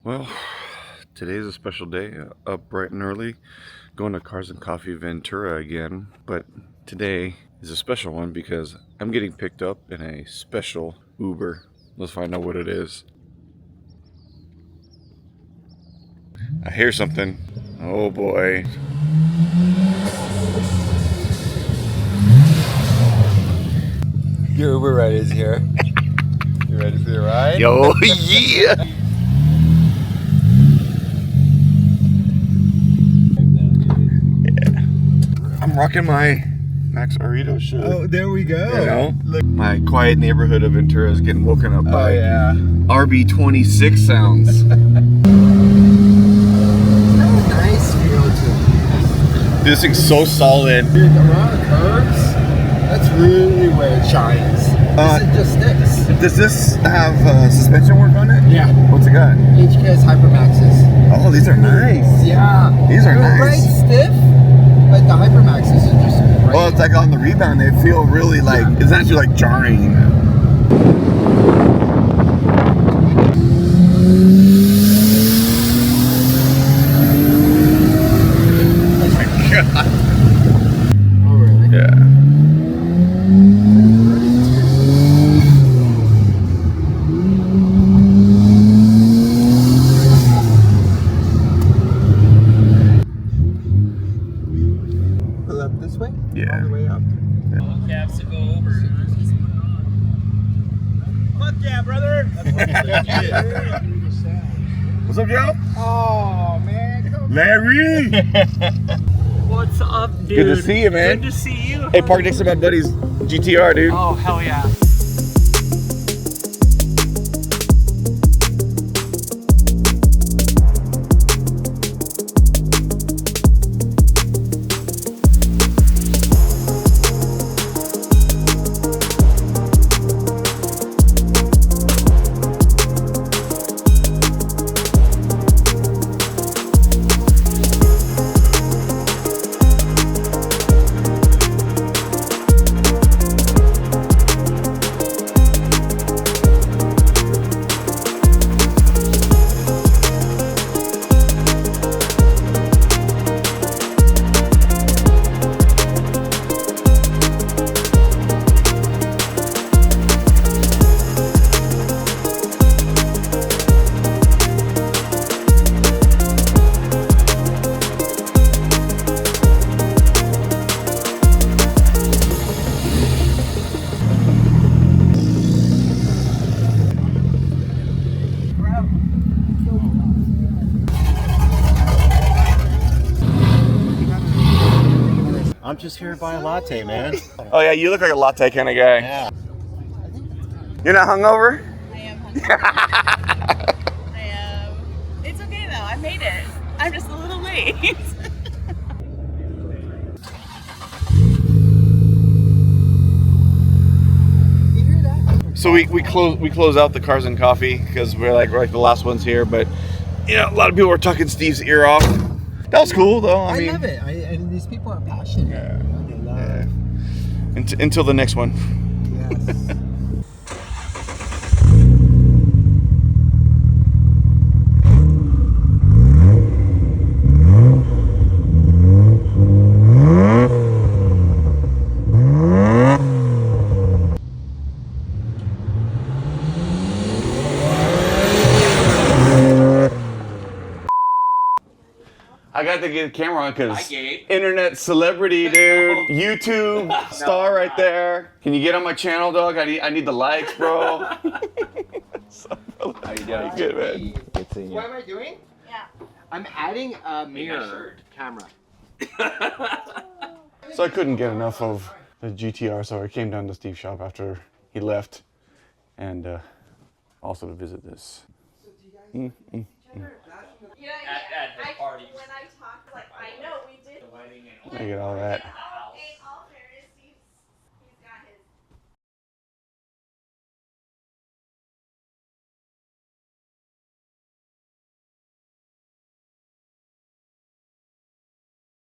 Well, today's a special day. Up bright and early, going to Cars and Coffee Ventura again. But today is a special one because I'm getting picked up in a special Uber. Let's find out what it is. I hear something. Oh boy. Your Uber ride is here. You ready for the ride? Yo, yeah! I'm rocking my Max Aritos shirt. Oh, there we go. You know? Look. My quiet neighborhood of Ventura is getting woken up by RB26 sounds. Nice feel to it. This thing's so solid. Dude, around the curves, that's really where it shines. This is just sticks. Does this have suspension work on it? Yeah. What's it got? HKS Hypermaxes. Oh, these are nice. Yeah. These are They're nice. right stiff, but the Hypermaxes are just great. Well, it's like on the rebound, they feel really like, it's actually like jarring. Oh my God. Oh, really? Yeah. Pull up this way? Yeah. All the way up. Cabs to go over. Fuck yeah, brother! What's up, Joe? Oh, man. Come Larry! What's up, dude? Good to see you, man. Good to see you. Hey, park next to my buddy's GTR, dude. Oh, hell yeah. I'm just here to buy a latte, man. Oh yeah, you look like a latte kind of guy. Yeah. You're not hungover? I am hungry. I am. It's okay though. I made it. I'm just a little late. So we close out the Cars and Coffee because we're like the last ones here, but you know a lot of people were talking Steve's ear off. That was cool though. I mean, love it. And these people are passionate. Yeah. You know, they love Until the next one. Yes. I got to get a camera on because internet celebrity, dude. YouTube star right there. Can you get on my channel, dog? I need the likes, bro. How you doing? Good, man. Good seeing you. What am I doing? Yeah. I'm adding a mirror camera. So I couldn't get enough of the GTR, so I came down to Steve's shop after he left, and also to visit this. Yeah, at the party. When I talked, like, I know we did. Look at all that.